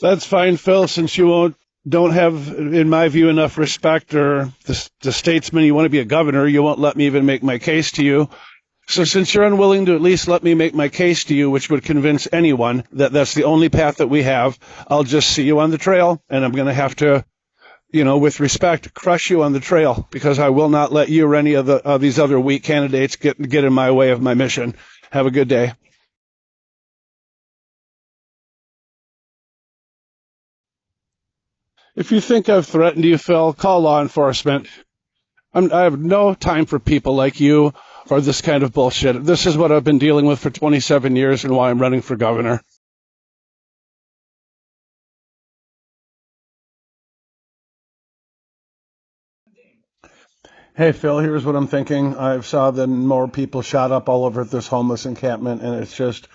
That's fine, Phil, since you don't have, in my view, enough respect or the statesman you want to be a governor, you won't let me even make my case to you. So since you're unwilling to at least let me make my case to you, which would convince anyone that that's the only path that we have, I'll just see you on the trail, and I'm going to have to, with respect, crush you on the trail because I will not let you or any of these other weak candidates get in my way of my mission. Have a good day. If you think I've threatened you, Phil, call law enforcement. I have no time for people like you or this kind of bullshit. This is what I've been dealing with for 27 years and why I'm running for governor. Hey, Phil, here's what I'm thinking. I've saw that more people shot up all over this homeless encampment, and it's just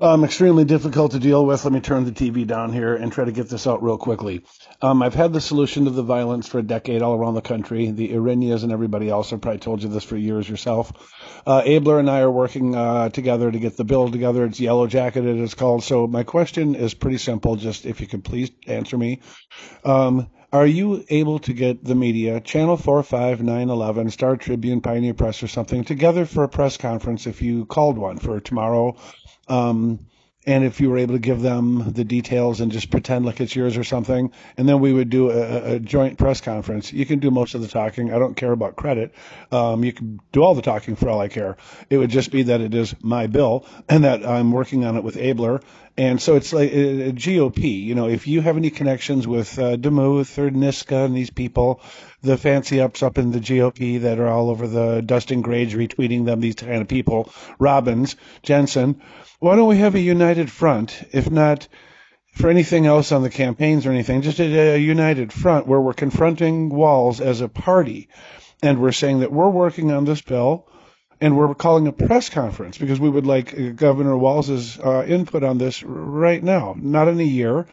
extremely difficult to deal with. Let me turn the TV down here and try to get this out real quickly. I've had the solution to the violence for a decade all around the country. The Irinias and everybody else have probably told you this for years yourself. Abler and I are working together to get the bill together. It's Yellow Jacketed, it's called. So my question is pretty simple. Just if you could please answer me. Are you able to get the media, Channel 4, 5, 9, 11, Star Tribune, Pioneer Press, or something, together for a press conference if you called one for tomorrow? Um, and if you were able to give them the details and just pretend like it's yours or something, and then we would do a joint press conference. You can do most of the talking. I don't care about credit. You can do all the talking for all I care. It would just be that it is my bill and that I'm working on it with Abler. And so it's like GOP. If you have any connections with Demuth or Niska and these people, the fancy ups up in the GOP that are all over the Dustin Grage retweeting them, these kind of people, Robbins, Jensen, why don't we have a united front, if not for anything else on the campaigns or anything, just a united front where we're confronting Walz as a party and we're saying that we're working on this bill and we're calling a press conference because we would like Governor Walz's input on this right now, not in a year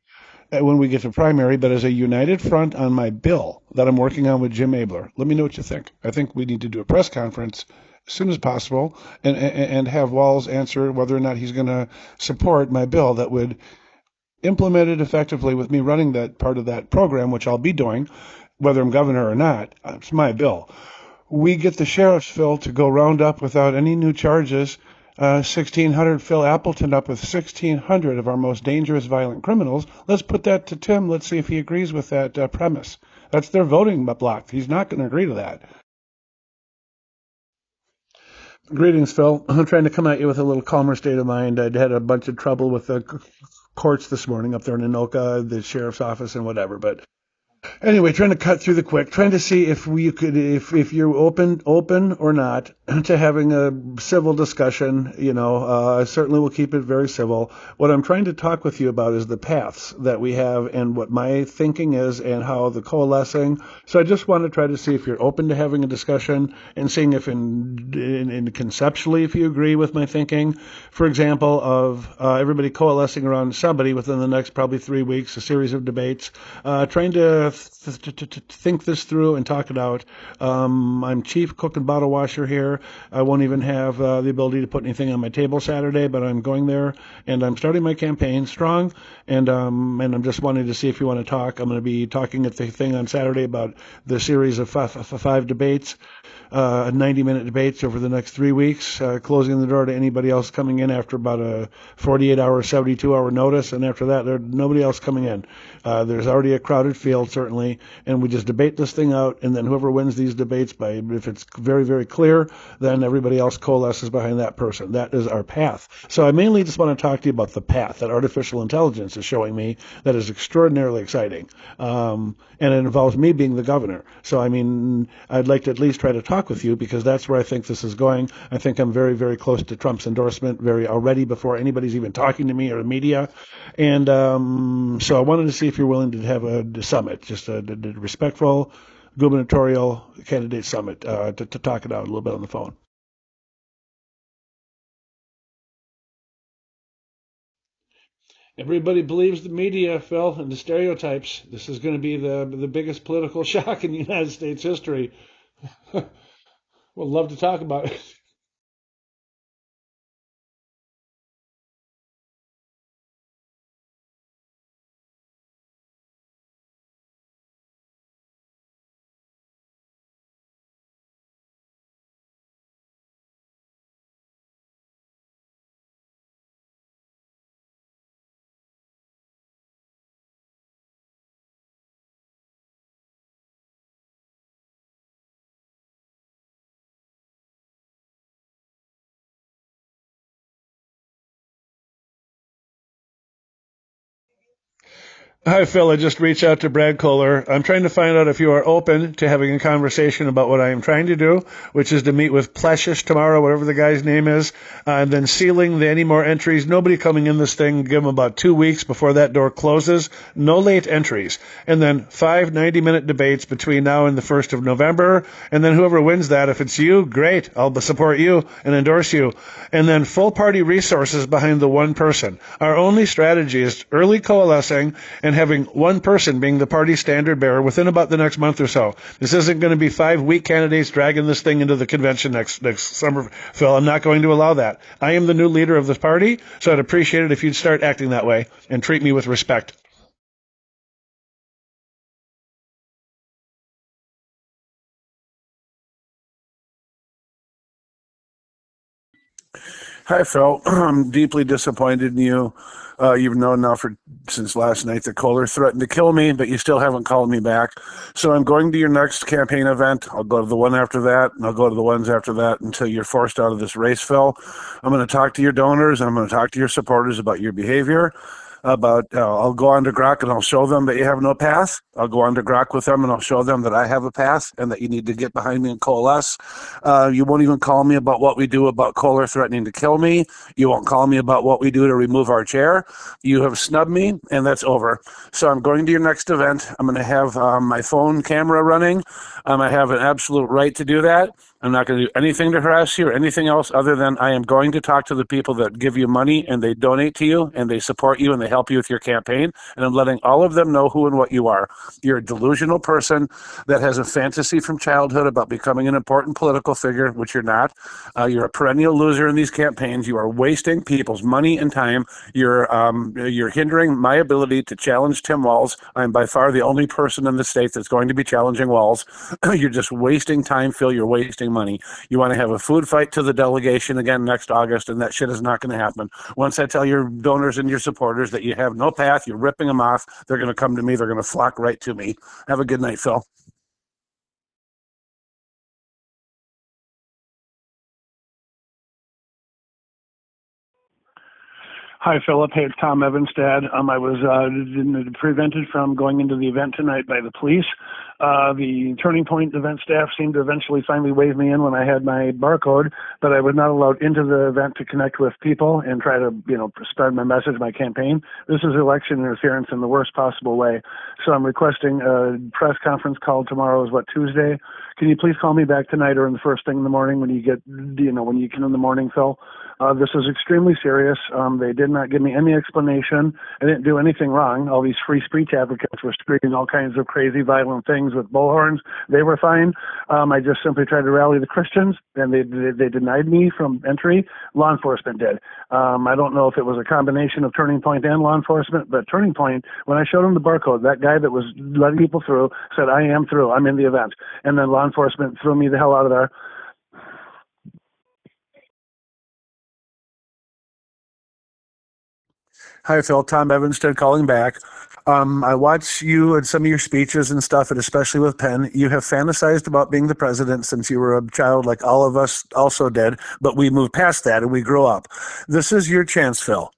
when we get to primary, but as a united front on my bill that I'm working on with Jim Abler. Let me know what you think. I think we need to do a press conference as soon as possible and have Walz answer whether or not he's going to support my bill that would implement it effectively with me running that part of that program, which I'll be doing, whether I'm governor or not. It's my bill. We get the sheriff's Phil to go round up without any new charges 1,600, fill Appleton up with 1,600 of our most dangerous violent criminals. Let's put that to Tim. Let's see if he agrees with that premise. That's their voting block. He's not going to agree to that. Greetings, Phil. I'm trying to come at you with a little calmer state of mind. I'd had a bunch of trouble with the courts this morning up there in Anoka, the sheriff's office, and whatever. But anyway, trying to cut through the quick, trying to see if we could, if you're open or not to having a civil discussion. I certainly will keep it very civil. What I'm trying to talk with you about is the paths that we have and what my thinking is and how the coalescing. So I just want to try to see if you're open to having a discussion and seeing if in conceptually if you agree with my thinking. For example, of everybody coalescing around somebody within the next probably 3 weeks, a series of debates, trying to think this through and talk it out. I'm chief cook and bottle washer here. I won't even have the ability to put anything on my table Saturday, but I'm going there and I'm starting my campaign strong. And I'm just wanting to see if you want to talk. I'm going to be talking at the thing on Saturday about the series of five debates, 90-minute debates over the next 3 weeks, closing the door to anybody else coming in after about a 48-hour, 72-hour notice. And after that, there's nobody else coming in. There's already a crowded field, certainly, and we just debate this thing out, and then whoever wins these debates if it's very, very clear, then everybody else coalesces behind that person. That is our path. So I mainly just want to talk to you about the path that artificial intelligence is showing me that is extraordinarily exciting. And it involves me being the governor. So, I'd like to at least try to talk with you because that's where I think this is going. I think I'm very, very close to Trump's endorsement already before anybody's even talking to me or the media. And so I wanted to see if you're willing to have a summit, just a respectful gubernatorial candidate summit to talk it out a little bit on the phone. Everybody believes the media, Phil, and the stereotypes. This is going to be the biggest political shock in United States history. We'll love to talk about it. Hi, Phil. I just reached out to Brad Kohler. I'm trying to find out if you are open to having a conversation about what I am trying to do, which is to meet with Pleshish tomorrow, whatever the guy's name is, and then sealing any more entries. Nobody coming in this thing. Give them about 2 weeks before that door closes. No late entries. And then 5 90-minute debates between now and the 1st of November. And then whoever wins that, if it's you, great. I'll support you and endorse you. And then full party resources behind the one person. Our only strategy is early coalescing and having one person being the party standard bearer within about the next month or so. This isn't going to be 5 weak candidates dragging this thing into the convention next summer, Phil. I'm not going to allow that. I am the new leader of this party, so I'd appreciate it if you'd start acting that way and treat me with respect. Hi, Phil. I'm deeply disappointed in you. You've known now for since last night that Kohler threatened to kill me, but you still haven't called me back. So I'm going to your next campaign event. I'll go to the one after that, and I'll go to the ones after that until you're forced out of this race, Phil. I'm going to talk to your donors. I'm going to talk to your supporters about your behavior. I'll go on to Grok and I'll show them that you have no path. I'll go on to Grok with them and I'll show them that I have a path and that you need to get behind me and coalesce. You won't even call me about what we do about Kohler threatening to kill me. You won't call me about what we do to remove our chair. You have snubbed me, and that's over. So I'm going to your next event. I'm going to have my phone camera running. I have an absolute right to do that. I'm not going to do anything to harass you or anything else other than I am going to talk to the people that give you money and they donate to you and they support you and they help you with your campaign. And I'm letting all of them know who and what you are. You're a delusional person that has a fantasy from childhood about becoming an important political figure, which you're not. You're a perennial loser in these campaigns. You are wasting people's money and time. You're hindering my ability to challenge Tim Walz. I'm by far the only person in the state that's going to be challenging Walz. You're just wasting time, Phil. You're wasting money. You want to have a food fight to the delegation again next August, and that shit is not going to happen. Once I tell your donors and your supporters that you have no path, you're ripping them off, they're going to come to me. They're going to flock right to me. Have a good night, Phil. Hi, Philip. Hey, it's Tom Evasted. I was prevented from going into the event tonight by the police. The Turning Point event staff seemed to eventually finally wave me in when I had my barcode, but I was not allowed into the event to connect with people and try to, spread my message, my campaign. This is election interference in the worst possible way. So I'm requesting a press conference call tomorrow. Is what, Tuesday? Can you please call me back tonight or in the first thing in the morning when you get, when you can in the morning, Phil? This is extremely serious. They did not give me any explanation. I didn't do anything wrong. All these free speech advocates were screaming all kinds of crazy, violent things with bullhorns. They were fine. I just simply tried to rally the Christians, and they denied me from entry. Law enforcement did. I don't know if it was a combination of Turning Point and law enforcement, but Turning Point, when I showed them the barcode, that guy that was letting people through said, I am through. I'm in the event. And then law enforcement threw me the hell out of there. Hi, Phil. Tom Evasted calling back. I watch you and some of your speeches and stuff, and especially with Penn. You have fantasized about being the president since you were a child, like all of us also did, but we moved past that and we grew up. This is your chance, Phil,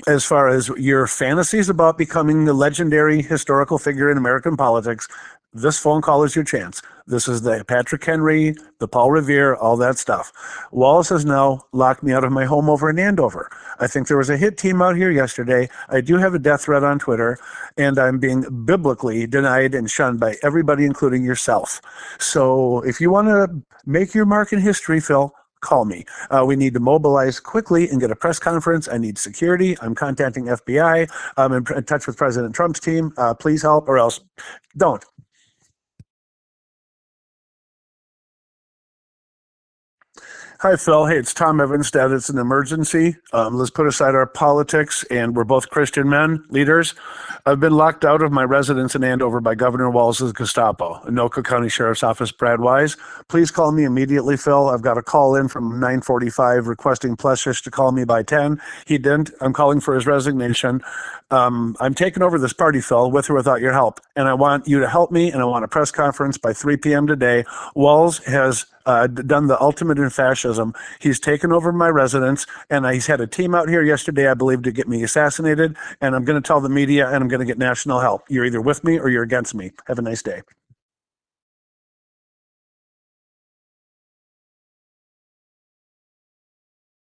as far as your fantasies about becoming the legendary historical figure in American politics. This phone call is your chance. This is the Patrick Henry, the Paul Revere, all that stuff. Wallace has now locked me out of my home over in Andover. I think there was a hit team out here yesterday. I do have a death threat on Twitter, and I'm being biblically denied and shunned by everybody, including yourself. So if you want to make your mark in history, Phil, call me. We need to mobilize quickly and get a press conference. I need security. I'm contacting FBI. I'm in touch with President Trump's team. Please help, or else don't. Hi, Phil. Hey, it's Tom Evasted. It's an emergency. Let's put aside our politics, and we're both Christian men, leaders. I've been locked out of my residence in Andover by Governor Walz's Gestapo, Anoka County Sheriff's Office, Brad Wise. Please call me immediately, Phil. I've got a call in from 9:45 requesting Pleshish to call me by 10. He didn't. I'm calling for his resignation. I'm taking over this party, Phil, with or without your help. And I want you to help me, and I want a press conference by 3 p.m. today. Walz has done the ultimate in fascism. He's taken over my residence, and he's had a team out here yesterday, I believe, to get me assassinated. And I'm going to tell the media, and I'm going to get national help. You're either with me or you're against me. Have a nice day.